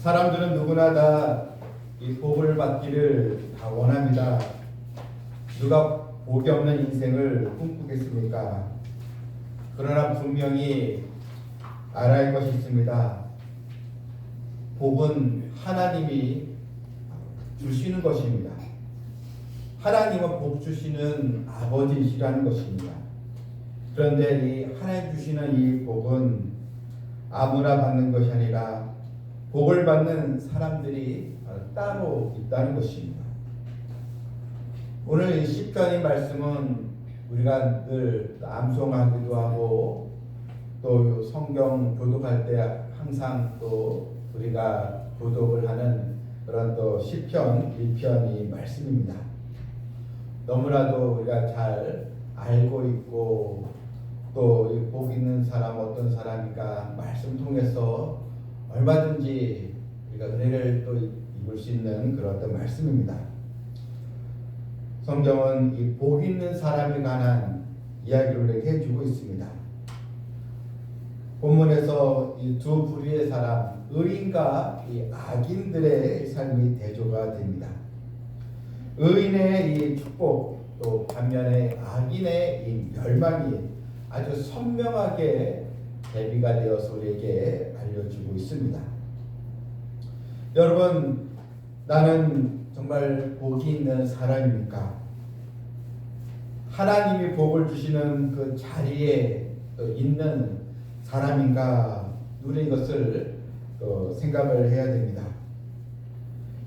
사람들은 누구나 다 이 복을 받기를 다 원합니다. 누가 복이 없는 인생을 꿈꾸겠습니까? 그러나 분명히 알아야 할 것이 있습니다. 복은 하나님이 주시는 것입니다. 하나님은 복 주시는 아버지시라는 것입니다. 그런데 이 하나님 주시는 이 복은 아무나 받는 것이 아니라 복을 받는 사람들이 따로 있다는 것입니다. 오늘 이 시편의 말씀은 우리가 늘 암송하기도 하고 또 성경 교독할 때 항상 또 우리가 교독을 하는 그런 또 시편 1편의 말씀입니다. 너무나도 우리가 잘 알고 있고 또 복 있는 사람 어떤 사람인가 말씀 통해서 얼마든지 우리가 은혜를 또 입을 수 있는 그런 어떤 말씀입니다. 성경은 이 복 있는 사람에 관한 이야기를 우리에게 해주고 있습니다. 본문에서 이 두 부류의 사람, 의인과 이 악인들의 삶이 대조가 됩니다. 의인의 이 축복, 또 반면에 악인의 이 멸망이 아주 선명하게 대비가 되어서 우리에게 알려주고 있습니다. 여러분, 나는 정말 복이 있는 사람입니까? 하나님이 복을 주시는 그 자리에 있는 사람인가? 우리 이것을 생각을 해야 됩니다.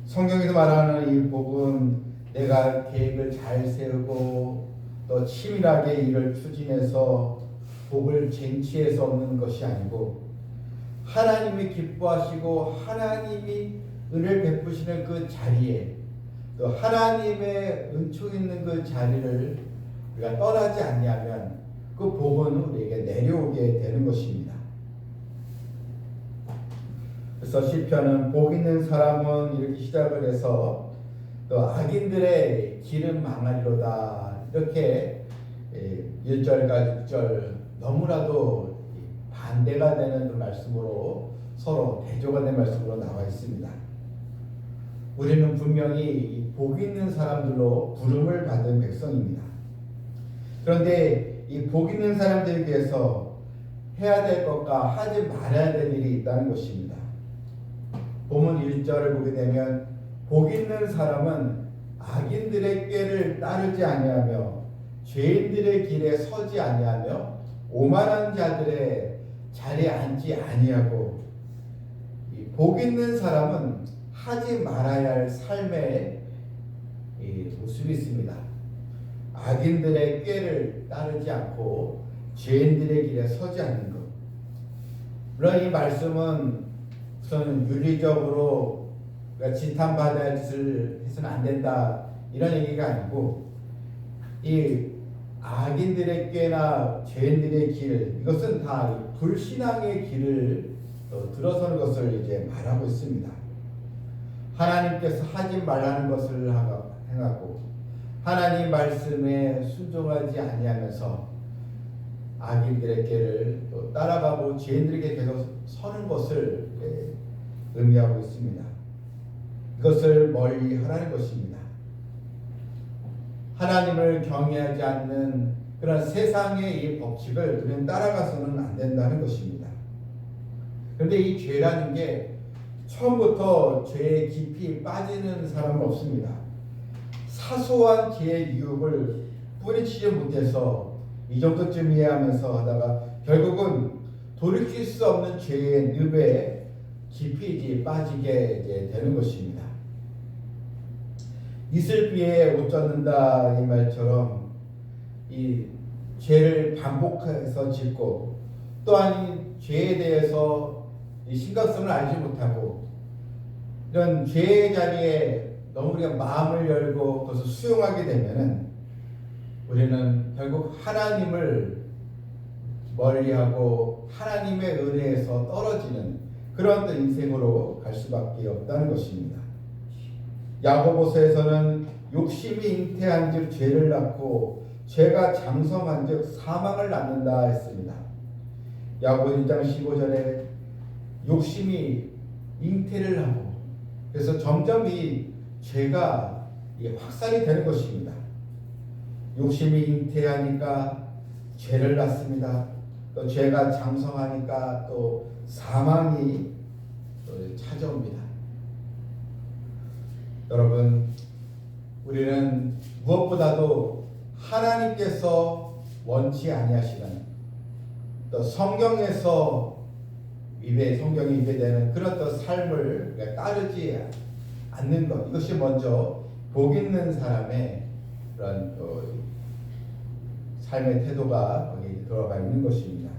성경에서 말하는 이 복은 내가 계획을 잘 세우고 또 치밀하게 일을 추진해서 복을 쟁취해서 얻는 것이 아니고 하나님이 기뻐하시고 하나님이 은혜를 베푸시는 그 자리에 또 하나님의 은총 있는 그 자리를 우리가 떠나지 않냐면 그 복은 우리에게 내려오게 되는 것입니다. 그래서 시편은 복 있는 사람은 이렇게 시작을 해서 또 악인들의 길은 망하리로다 이렇게 1절과 6절 너무나도 반대가 되는 그 말씀으로 서로 대조가 된 말씀으로 나와 있습니다. 우리는 분명히 복 있는 사람들로 부름을 받은 백성입니다. 그런데 이 복 있는 사람들에 대해서 해야 될 것과 하지 말아야 될 일이 있다는 것입니다. 본문 1절을 보게 되면 복 있는 사람은 악인들의 꾀를 따르지 아니하며 죄인들의 길에 서지 아니하며 오만한 자들의 자리에 앉지 아니하고 복 있는 사람은 하지 말아야 할 삶의 모습이 있습니다. 악인들의 꾀를 따르지 않고 죄인들의 길에 서지 않는 것. 물론 이 말씀은 우선 윤리적으로 지탄받아야 할 짓을 해서는 안 된다 이런 얘기가 아니고 이 악인들의 꾀나 죄인들의 길 이것은 다 불신앙의 길을 들어서는 것을 이제 말하고 있습니다. 하나님께서 하지 말라는 것을 행하고 하나님 말씀에 순종하지 아니하면서 악인들의 길을 또 따라가고 죄인들에게 계속 서는 것을 의미하고 있습니다. 이것을 멀리 하라는 것입니다. 하나님을 경외하지 않는 그런 세상의 이 법칙을 우리는 따라가서는 안 된다는 것입니다. 그런데 이 죄라는 게 처음부터 죄에 깊이 빠지는 사람은 없습니다. 사소한 죄의 유혹을 뿌리치지 못해서 이 정도쯤 이해하면서 하다가 결국은 돌이킬 수 없는 죄의 늪에 깊이 빠지게 이제 되는 것입니다. 이슬비에 옷 젖는다 이 말처럼 이 죄를 반복해서 짓고 또한 이 죄에 대해서 이 심각성을 알지 못하고 이런 죄의 자리에 너무 우리가 마음을 열고 그것을 수용하게 되면은 우리는 결국 하나님을 멀리하고 하나님의 은혜에서 떨어지는 그런 인생으로 갈 수밖에 없다는 것입니다. 야고보서에서는 욕심이 잉태한즉 죄를 낳고 죄가 장성한즉 사망을 낳는다 했습니다. 야고보 1장 15절에 욕심이 잉태를 하고, 그래서 점점 이 죄가 확산이 되는 것입니다. 욕심이 잉태하니까 죄를 낳습니다. 또 죄가 장성하니까 또 사망이 또 찾아옵니다. 여러분, 우리는 무엇보다도 하나님께서 원치 아니하시는, 또 성경에 위배되는 그런 또 삶을 따르지 않는 것, 이것이 먼저 복 있는 사람의 그런 또 삶의 태도가 거기 들어가 있는 것입니다.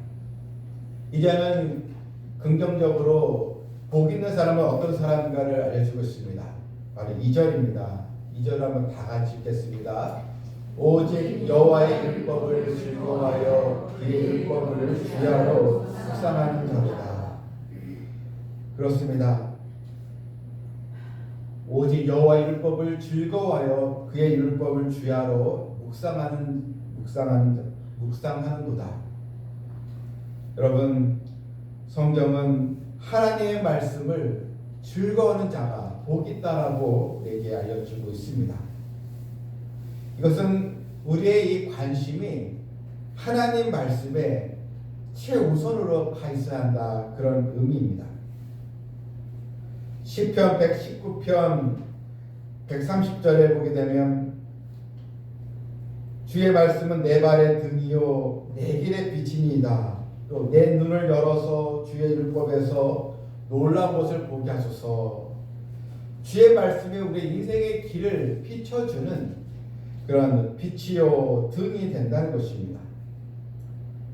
이제는 긍정적으로 복 있는 사람은 어떤 사람인가를 알려주고 있습니다. 바로 2절입니다. 2절 한번 다 같이 읽겠습니다. 오직 여호와의 율법을 즐거워하여 그의 율법을 주야로 묵상하는 자로다. 그렇습니다. 오직 여호와의 율법을 즐거워하여 그의 율법을 주야로 묵상하는도다. 여러분, 성경은 하나님의 말씀을 즐거워하는 자가 복이 있다라고 우리에게 알려주고 있습니다. 이것은 우리의 이 관심이 하나님 말씀에 최우선으로 가 있어야 한다, 그런 의미입니다. 시편 119편 130절에 보게 되면 주의 말씀은 내 발의 등이요 내 길의 빛이니이다. 또 내 눈을 열어서 주의 율법에서 놀라운 것을 보게 하소서. 주의 말씀이 우리 인생의 길을 비춰주는 그런 빛이요 등이 된다는 것입니다.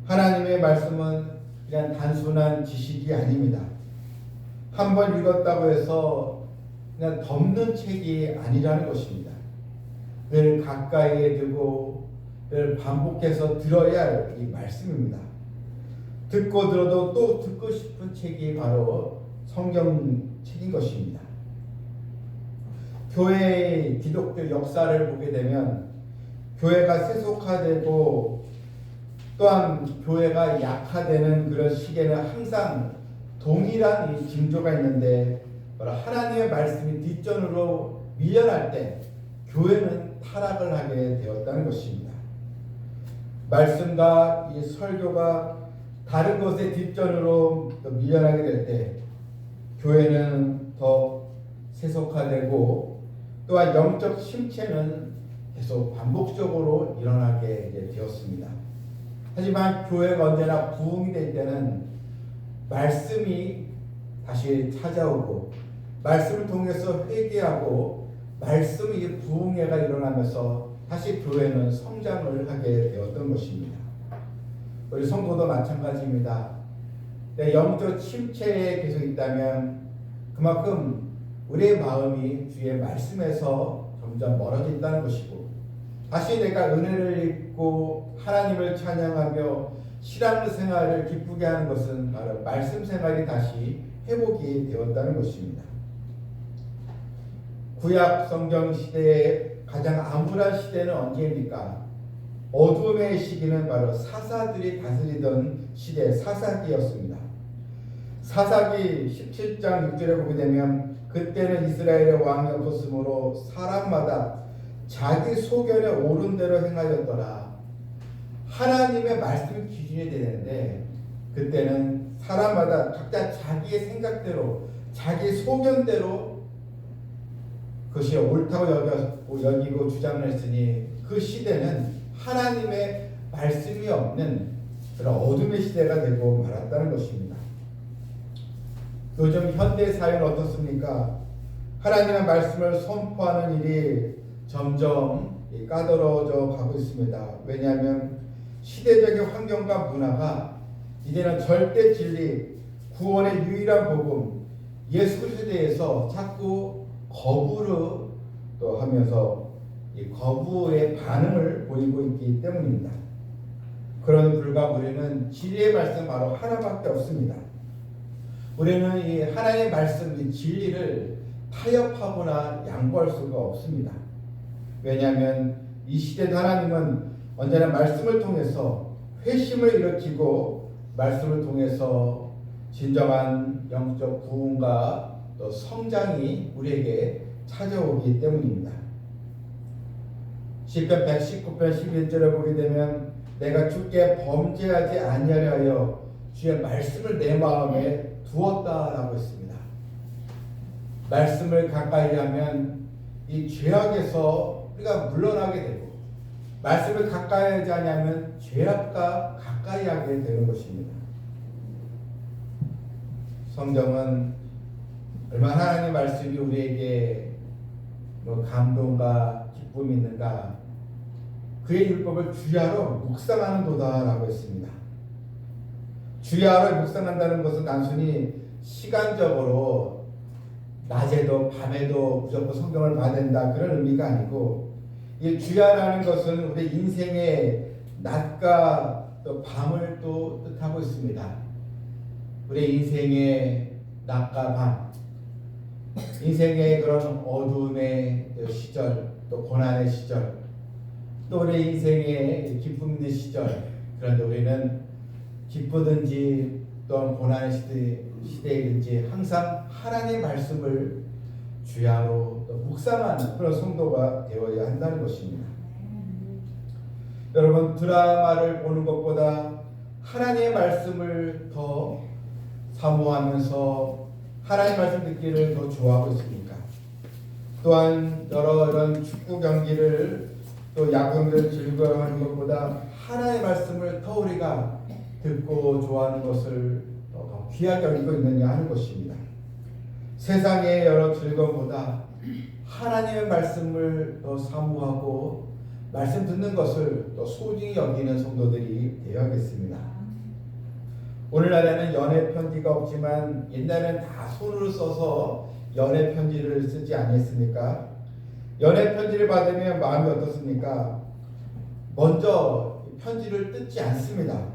하나님의 말씀은 그냥 단순한 지식이 아닙니다. 한번 읽었다고 해서 그냥 덮는 책이 아니라는 것입니다. 늘 가까이에 두고 늘 반복해서 들어야 할 이 말씀입니다. 듣고 들어도 또 듣고 싶은 책이 바로 성경책인 것입니다. 교회의 기독교 역사를 보게 되면 교회가 세속화되고 또한 교회가 약화되는 그런 시기에는 항상 동일한 이 징조가 있는데, 바로 하나님의 말씀이 뒷전으로 밀려날 때 교회는 타락을 하게 되었다는 것입니다. 말씀과 이 설교가 다른 것의 뒷전으로 밀려나게 될 때 교회는 더 세속화되고 또한 영적 침체는 계속 반복적으로 일어나게 되었습니다. 하지만 교회가 언제나 부흥이 될 때는 말씀이 다시 찾아오고 말씀을 통해서 회개하고 말씀이 부흥회가 일어나면서 다시 교회는 성장을 하게 되었던 것입니다. 우리 성도도 마찬가지입니다. 영적 침체에 계속 있다면 그만큼 우리의 마음이 주의 말씀에서 점점 멀어진다는 것이고, 다시 내가 은혜를 입고 하나님을 찬양하며 신앙생활을 기쁘게 하는 것은 바로 말씀 생활이 다시 회복이 되었다는 것입니다. 구약 성경 시대의 가장 암울한 시대는 언제입니까? 어둠의 시기는 바로 사사들이 다스리던 시대, 사사기였습니다. 사사기 17장 6절에 보게 되면 그때는 이스라엘의 왕이 없었으므로 사람마다 자기 소견에 옳은 대로 행하였더라. 하나님의 말씀이 기준이 되는데 그때는 사람마다 각자 자기의 생각대로 자기 소견대로 그것이 옳다고 여기고 주장을 했으니 그 시대는 하나님의 말씀이 없는 그런 어둠의 시대가 되고 말았다는 것입니다. 요즘 현대 사회는 어떻습니까? 하나님의 말씀을 선포하는 일이 점점 까다로워져 가고 있습니다. 왜냐하면 시대적인 환경과 문화가 이제는 절대 진리, 구원의 유일한 복음, 예수 그리스도에 대해서 자꾸 거부를 또 하면서 이 거부의 반응을 보이고 있기 때문입니다. 그런 불과 우리는 진리의 말씀 바로 하나밖에 없습니다. 우리는 이 하나님의 말씀, 이 진리를 타협하거나 양보할 수가 없습니다. 왜냐하면 이 시대도 하나님은 언제나 말씀을 통해서 회심을 일으키고 말씀을 통해서 진정한 영적 부흥과 또 성장이 우리에게 찾아오기 때문입니다. 시편 119편 11절에 보게 되면 내가 주께 범죄하지 아니하려 하여 주의 말씀을 내 마음에 두었다라고 했습니다. 말씀을 가까이 하면 이 죄악에서 우리가 물러나게 되고, 말씀을 가까이 하지 않으면 죄악과 가까이 하게 되는 것입니다. 성경은 얼마나 하나님의 말씀이 우리에게 감동과 기쁨이 있는가, 그의 율법을 주야로 묵상하는 도다라고 했습니다. 주야로 묵상한다는 것은 단순히 시간적으로 낮에도 밤에도 무조건 성경을 봐야 된다 그런 의미가 아니고, 이 주야라는 것은 우리 인생의 낮과 또 밤을 또 뜻하고 있습니다. 우리 인생의 낮과 밤, 인생의 그런 어두움의 시절, 또 고난의 시절, 또 우리 인생의 기쁨 있는 시절, 그런데 우리는 기쁘든지 또는 고난의 시대이든지 항상 하나님의 말씀을 주야로 또 묵상하는 그런 성도가 되어야 한다는 것입니다. 여러분, 드라마를 보는 것보다 하나님의 말씀을 더 사모하면서 하나님의 말씀 듣기를 더 좋아하고 있습니까? 또한 여러 이런 축구 경기를 또 야구를 즐거워하는 것보다 하나님의 말씀을 더 우리가 듣고 좋아하는 것을 더 귀하게 여기고 있느냐 하는 것입니다. 세상의 여러 즐거움보다 하나님의 말씀을 더 사모하고 말씀 듣는 것을 더 소중히 여기는 성도들이 되어야겠습니다. 오늘날에는 연애 편지가 없지만 옛날에는 다 손으로 써서 연애 편지를 쓰지 않았습니까? 연애 편지를 받으면 마음이 어떻습니까? 먼저 편지를 뜯지 않습니다.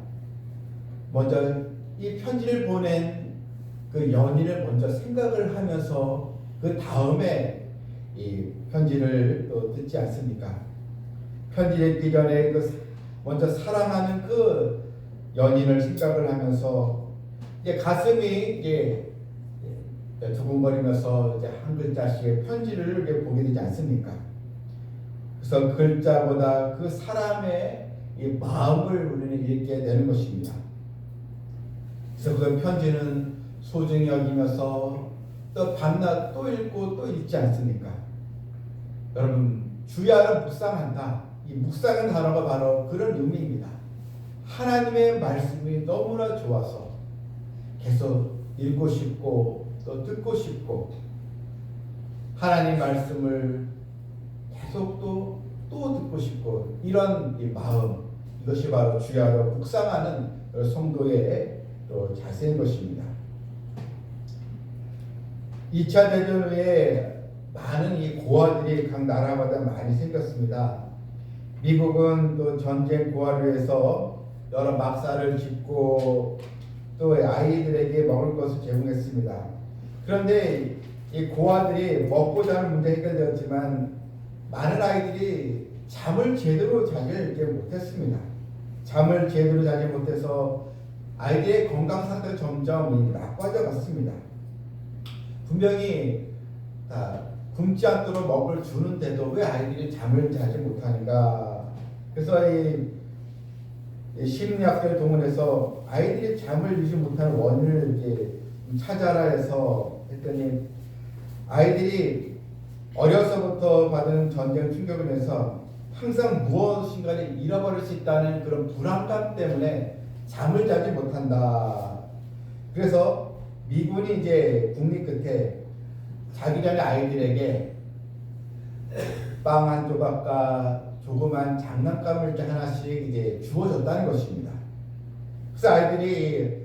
먼저 이 편지를 보낸 그 연인을 먼저 생각을 하면서 그 다음에 이 편지를 또 뜯지 않습니까? 편지 읽기 전에 먼저 사랑하는 그 연인을 생각을 하면서 이제 가슴이 이제 두근거리면서 이제 한 글자씩의 편지를 이렇게 보게 되지 않습니까? 그래서 글자보다 그 사람의 이 마음을 우리는 읽게 되는 것입니다. 그래서 그 편지는 소중히 여기면서 또 밤낮 또 읽고 또 읽지 않습니까? 여러분, 주야를 묵상한다. 이 묵상은 단어가 바로 그런 의미입니다. 하나님의 말씀이 너무나 좋아서 계속 읽고 싶고 또 듣고 싶고, 하나님 말씀을 계속 또 듣고 싶고, 이런 이 마음, 이것이 바로 주야로 묵상하는 성도의 또 자세인 것입니다. 2차 대전 후에 많은 이 고아들이 각 나라마다 많이 생겼습니다. 미국은 또 전쟁 고아를 위해서 여러 막사를 짓고 또 아이들에게 먹을 것을 제공했습니다. 그런데 이 고아들이 먹고 자는 문제 해결되었지만 많은 아이들이 잠을 제대로 자지 못했습니다. 잠을 제대로 자지 못해서 아이들의 건강 상태가 점점 나빠져 갔습니다. 분명히 굶지 않도록 먹을 주는데도 왜 아이들이 잠을 자지 못하는가? 그래서 이 심리학자를 동원해서 아이들이 잠을 이루지 못하는 원인을 이제 찾아라 해서 했더니, 아이들이 어려서부터 받은 전쟁 충격을 인해서 항상 무엇인가를 잃어버릴 수 있다는 그런 불안감 때문에 잠을 자지 못한다. 그래서 미군이 이제 국립 끝에 자기 전에 아이들에게 빵 한 조각과 조그만 장난감을 이렇게 하나씩 이제 주어졌다는 것입니다. 그래서 아이들이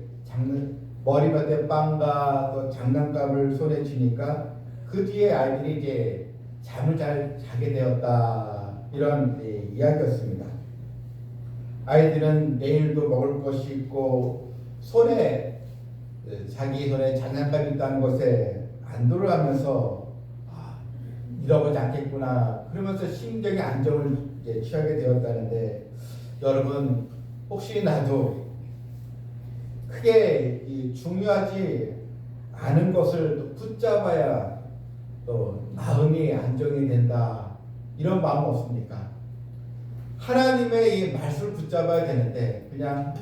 머리맡에 빵과 또 장난감을 손에 쥐니까 그 뒤에 아이들이 이제 잠을 잘 자게 되었다, 이런 이야기였습니다. 아이들은 내일도 먹을 것이 있고 자기 손에 장난감이 있다는 것에 안도를 하면서 잃어버리지 않겠구나, 그러면서 심정의 안정을 이제 취하게 되었다는데, 여러분, 혹시 나도 크게 중요하지 아는 것을 또 붙잡아야 또 마음이 안정이 된다. 이런 마음 없습니까? 하나님의 이 말씀을 붙잡아야 되는데 그냥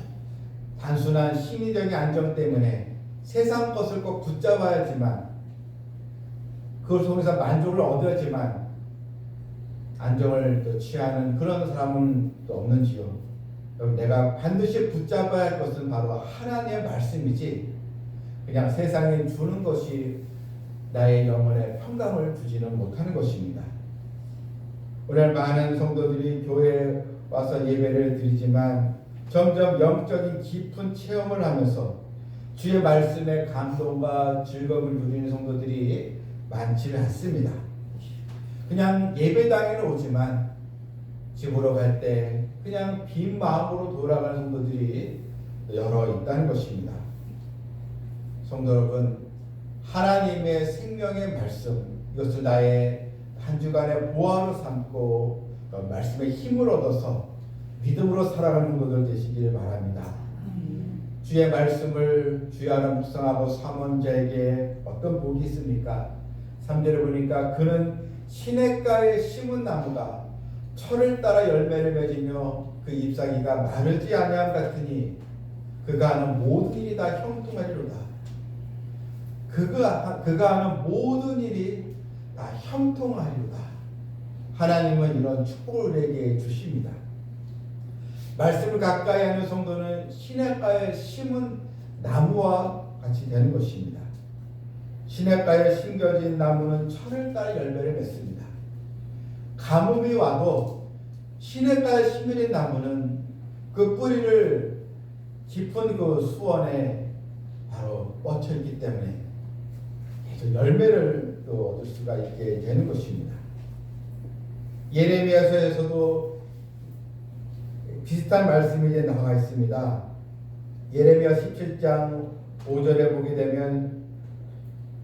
단순한 심리적인 안정 때문에 세상 것을 꼭 붙잡아야지만 그걸 통해서 만족을 얻어야지만 안정을 또 취하는 그런 사람은 또 없는지요. 내가 반드시 붙잡아야 할 것은 바로 하나님의 말씀이지 그냥 세상에 주는 것이 나의 영혼에 평강을 주지는 못하는 것입니다. 오늘 많은 성도들이 교회에 와서 예배를 드리지만 점점 영적인 깊은 체험을 하면서 주의 말씀에 감동과 즐거움을 누리는 성도들이 많지는 않습니다. 그냥 예배당에는 오지만 집으로 갈 때 그냥 빈 마음으로 돌아가는 성도들이 여러 있다는 것입니다. 성도 여러분, 하나님의 생명의 말씀, 이것을 나의 한 주간의 보화로 삼고 말씀의 힘을 얻어서 믿음으로 살아가는 성도들 되시길 바랍니다. 주의 말씀을 주의 안에 묵상하고 사모하는 자에게 어떤 복이 있습니까? 3절에 보니까 그는 시냇가에 심은 나무가 철을 따라 열매를 맺으며 그 잎사귀가 마르지 아니함 같으니 그가 하는 모든 일이 다 형통하리로다. 그가 하는 모든 일이 다 형통하리로다. 하나님은 이런 축복을 우리에게 주십니다. 말씀을 가까이 하는 성도는 시냇가에 심은 나무와 같이 되는 것입니다. 시냇가에 심겨진 나무는 철을 따라 열매를 맺습니다. 가뭄이 와도 시냇가에 심겨진 나무는 그 뿌리를 깊은 그 수원에 바로 뻗쳐 있기 때문에 계속 열매를 또 얻을 수가 있게 되는 것입니다. 예레미야서에서도 비슷한 말씀이 이제 나와 있습니다. 예레미야 17장 5절에 보게 되면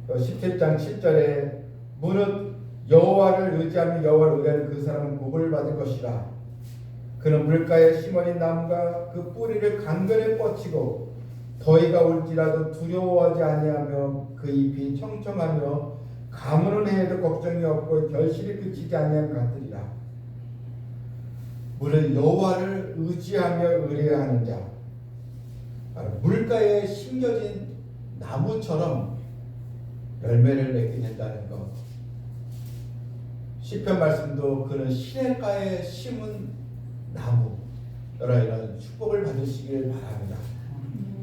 17장 7절에 무릇 여호와를 의지하며 여호와를 의하는 그 사람은 복을 받을 것이라. 그는 물가에 심어진 나무가 그 뿌리를 강건에 뻗치고 더위가 올지라도 두려워하지 아니하며 그 잎이 청청하며 가물은 해에도 걱정이 없고 결실이 그치지 아니함 같으리라. 무릇 여호와를 의지하며 의뢰하는 자, 물가에 심겨진 나무처럼 열매를 맺게 된다는 것. 시편 말씀도 그는 시냇가에 심은 나무, 이런 축복을 받으시길 바랍니다.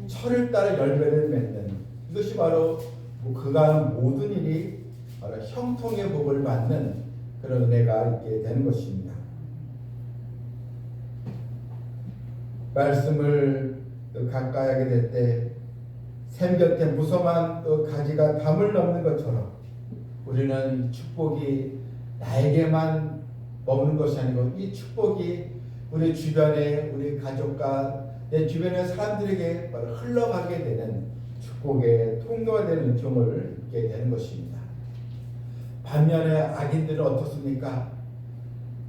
철을 따라 열매를 맺는 이것이 바로 그가 하는 모든 일이 바로 형통의 복을 받는 그런 은혜가 있게 되는 것입니다. 말씀을 가까이 하게 될 때 샘 곁에 무성한 가지가 담을 넘는 것처럼 우리는 축복이 나에게만 머무는 것이 아니고 이 축복이 우리 주변에 우리 가족과 내 주변의 사람들에게 바로 흘러가게 되는 축복의 통로가 되는 은총을 입게 되는 것입니다. 반면에 악인들은 어떻습니까?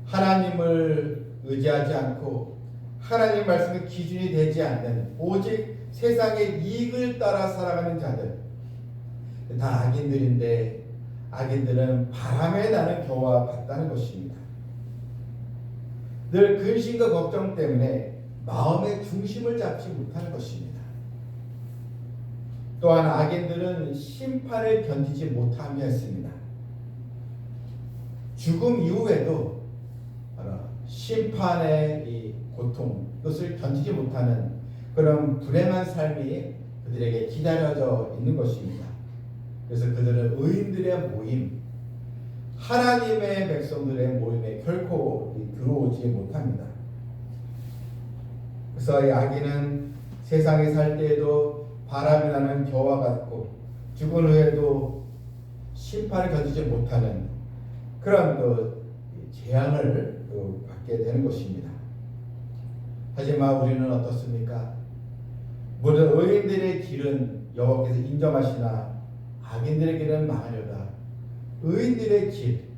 하나님을 의지하지 않고 하나님 말씀의 기준이 되지 않는 오직 세상의 이익을 따라 살아가는 자들, 다 악인들인데 악인들은 바람에 나는 겨와 같다는 것입니다. 늘 근심과 걱정 때문에 마음의 중심을 잡지 못하는 것입니다. 또한 악인들은 심판을 견디지 못하며 했습니다. 죽음 이후에도 심판의 이 고통, 이것을 견디지 못하는 그런 불행한 삶이 그들에게 기다려져 있는 것입니다. 그래서 그들은 의인들의 모임, 하나님의 백성들의 모임에 결코 들어오지 못합니다. 그래서 이 악인은 세상에 살 때에도 바람이 나는 겨와 같고 죽은 후에도 심판을 견디지 못하는 그런 재앙을 받게 되는 것입니다. 하지만 우리는 어떻습니까? 모든 의인들의 길은 여호와께서 인정하시나 악인들의 길은 망하려다. 의인들의 길,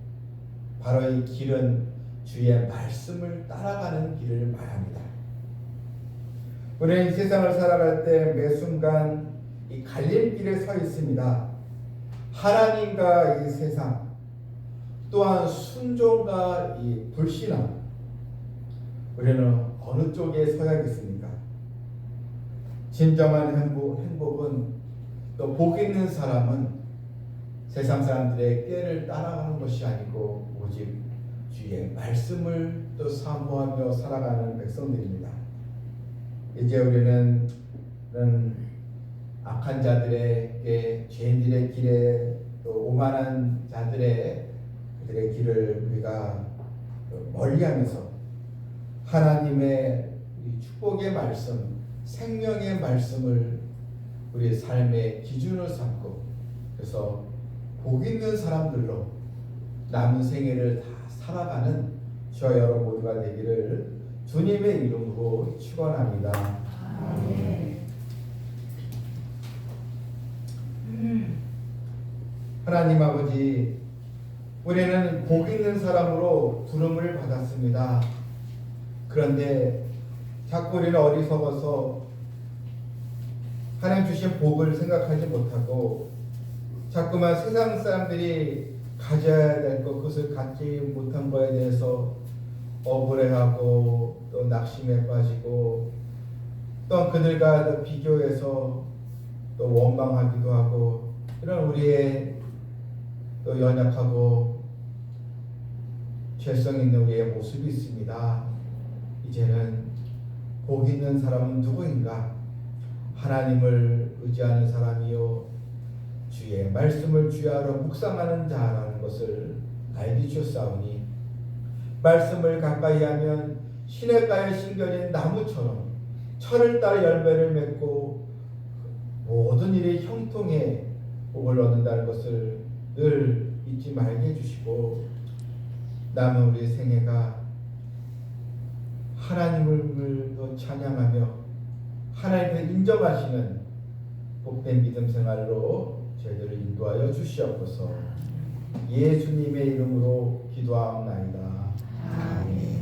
바로 이 길은 주의 말씀을 따라가는 길을 말합니다. 우리는 이 세상을 살아갈 때 매 순간 이 갈림길에 서 있습니다. 하나님과 이 세상, 또한 순종과 이 불신앙, 우리는 어느 쪽에 서야겠습니까? 진정한 행복은 또 복 있는 사람은 세상 사람들의 꾀를 따라가는 것이 아니고 오직 주의 말씀을 또 사모하며 살아가는 백성들입니다. 이제 우리는 악한 자들에게, 죄인들의 길에, 또 오만한 자들의 그들의 길을 우리가 멀리하면서 하나님의 축복의 말씀, 생명의 말씀을 우리의 삶의 기준으로 삼고, 그래서 복 있는 사람들로 남은 생애를 다 살아가는 저와 여러분 모두가 되기를 주님의 이름으로 축원합니다. 아멘. 하나님 아버지, 우리는 복 있는 사람으로 부름을 받았습니다. 그런데 자꾸 우리는 어리석어서 하나님 주신 복을 생각하지 못하고 자꾸만 세상 사람들이 가져야 될 것, 그것을 갖지 못한 것에 대해서 억울해하고 또 낙심에 빠지고 또 그들과 비교해서 또 원망하기도 하고, 이런 우리의 또 연약하고 죄성 있는 우리의 모습이 있습니다. 이제는 복 있는 사람은 누구인가? 하나님을 의지하는 사람이요 주의 말씀을 주야로 묵상하는 자라는 것을 알게 주셨사오니, 말씀을 가까이 하면 시냇가에 심겨진 나무처럼 철을 따라 열매를 맺고 모든 일이 형통에 복을 얻는다는 것을 늘 잊지 말게 해주시고, 남은 우리 생애가 하나님을 더 찬양하며 하나님을 인정하시는 복된 믿음 생활로 저희들을 인도하여 주시옵소서. 예수님의 이름으로 기도하옵나이다. 아멘.